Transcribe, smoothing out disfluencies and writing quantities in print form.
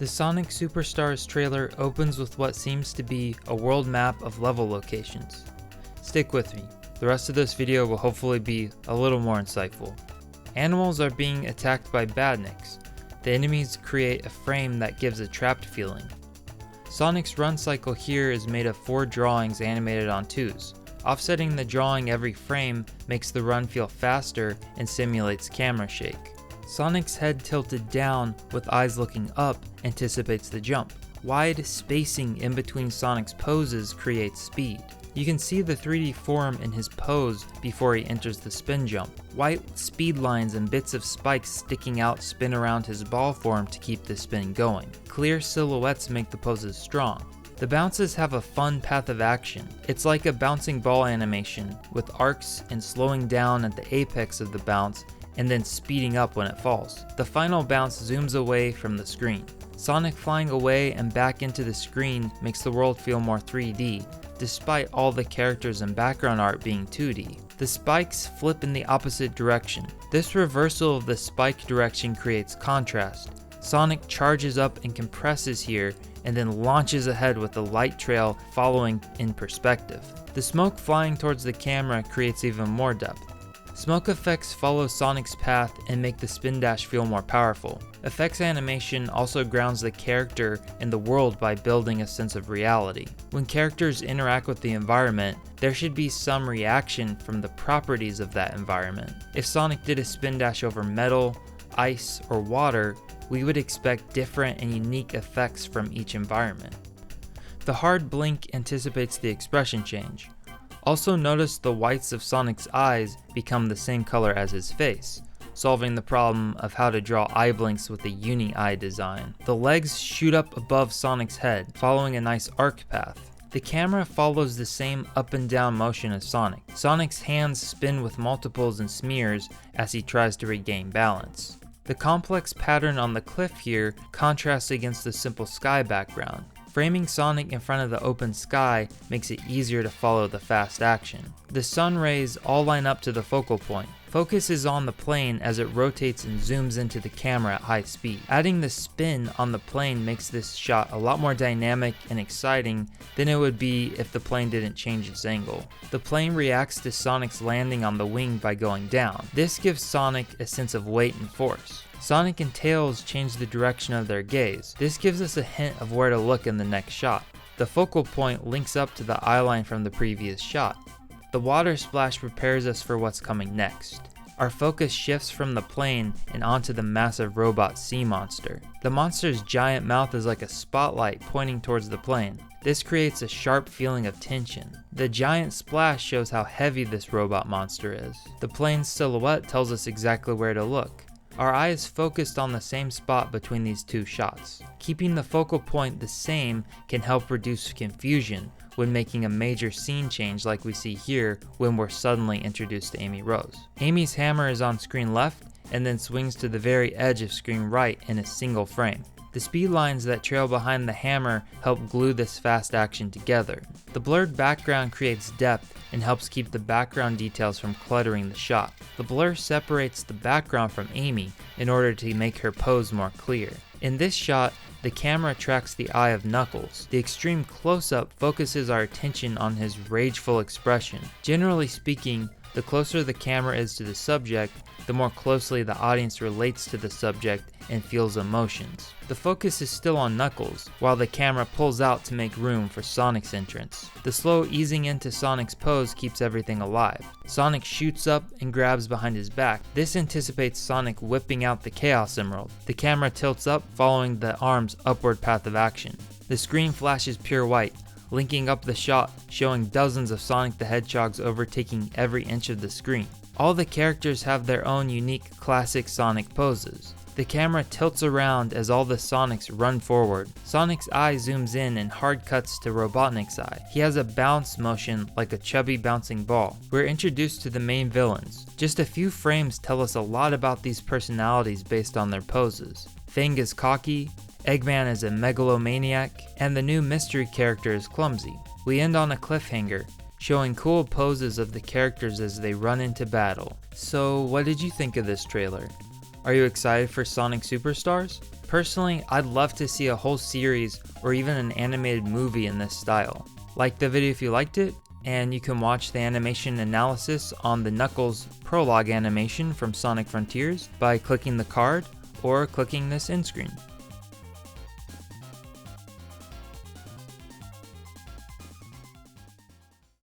The Sonic SuperStars trailer opens with what seems to be a world map of level locations. Stick with me, the rest of this video will hopefully be a little more insightful. Animals are being attacked by badniks. The enemies create a frame that gives a trapped feeling. Sonic's run cycle here is made of 4 drawings animated on 2s. Offsetting the drawing every frame makes the run feel faster and simulates camera shake. Sonic's head tilted down with eyes looking up anticipates the jump. Wide spacing in between Sonic's poses creates speed. You can see the 3D form in his pose before he enters the spin jump. White speed lines and bits of spikes sticking out spin around his ball form to keep the spin going. Clear silhouettes make the poses strong. The bounces have a fun path of action. It's like a bouncing ball animation, with arcs and slowing down at the apex of the bounce and then speeding up when it falls. The final bounce zooms away from the screen. Sonic flying away and back into the screen makes the world feel more 3D, despite all the characters and background art being 2D. The spikes flip in the opposite direction. This reversal of the spike direction creates contrast. Sonic charges up and compresses here, and then launches ahead with the light trail following in perspective. The smoke flying towards the camera creates even more depth. Smoke effects follow Sonic's path and make the spin dash feel more powerful. Effects animation also grounds the character and the world by building a sense of reality. When characters interact with the environment, there should be some reaction from the properties of that environment. If Sonic did a spin dash over metal, ice, or water, we would expect different and unique effects from each environment. The hard blink anticipates the expression change. Also notice the whites of Sonic's eyes become the same color as his face, solving the problem of how to draw eye blinks with a uni-eye design. The legs shoot up above Sonic's head, following a nice arc path. The camera follows the same up and down motion as Sonic. Sonic's hands spin with multiples and smears as he tries to regain balance. The complex pattern on the cliff here contrasts against the simple sky background. Framing Sonic in front of the open sky makes it easier to follow the fast action. The sun rays all line up to the focal point. Focus is on the plane as it rotates and zooms into the camera at high speed. Adding the spin on the plane makes this shot a lot more dynamic and exciting than it would be if the plane didn't change its angle. The plane reacts to Sonic's landing on the wing by going down. This gives Sonic a sense of weight and force. Sonic and Tails change the direction of their gaze. This gives us a hint of where to look in the next shot. The focal point links up to the eyeline from the previous shot. The water splash prepares us for what's coming next. Our focus shifts from the plane and onto the massive robot sea monster. The monster's giant mouth is like a spotlight pointing towards the plane. This creates a sharp feeling of tension. The giant splash shows how heavy this robot monster is. The plane's silhouette tells us exactly where to look. Our eye is focused on the same spot between these two shots. Keeping the focal point the same can help reduce confusion when making a major scene change like we see here when we're suddenly introduced to Amy Rose. Amy's hammer is on screen left and then swings to the very edge of screen right in a single frame. The speed lines that trail behind the hammer help glue this fast action together. The blurred background creates depth and helps keep the background details from cluttering the shot. The blur separates the background from Amy in order to make her pose more clear. In this shot, the camera tracks the eye of Knuckles. The extreme close-up focuses our attention on his rageful expression. Generally speaking, the closer the camera is to the subject, the more closely the audience relates to the subject and feels emotions. The focus is still on Knuckles, while the camera pulls out to make room for Sonic's entrance. The slow easing into Sonic's pose keeps everything alive. Sonic shoots up and grabs behind his back. This anticipates Sonic whipping out the Chaos Emerald. The camera tilts up, following the arm's upward path of action. The screen flashes pure white, linking up the shot, showing dozens of Sonic the Hedgehogs overtaking every inch of the screen. All the characters have their own unique classic Sonic poses. The camera tilts around as all the Sonics run forward. Sonic's eye zooms in and hard cuts to Robotnik's eye. He has a bounce motion like a chubby bouncing ball. We're introduced to the main villains. Just a few frames tell us a lot about these personalities based on their poses. Fang is cocky, Eggman is a megalomaniac, and the new mystery character is clumsy. We end on a cliffhanger, showing cool poses of the characters as they run into battle. So what did you think of this trailer? Are you excited for Sonic SuperStars? Personally, I'd love to see a whole series or even an animated movie in this style. Like the video if you liked it, and you can watch the animation analysis on the Knuckles prologue animation from Sonic Frontiers by clicking the card or clicking this end screen.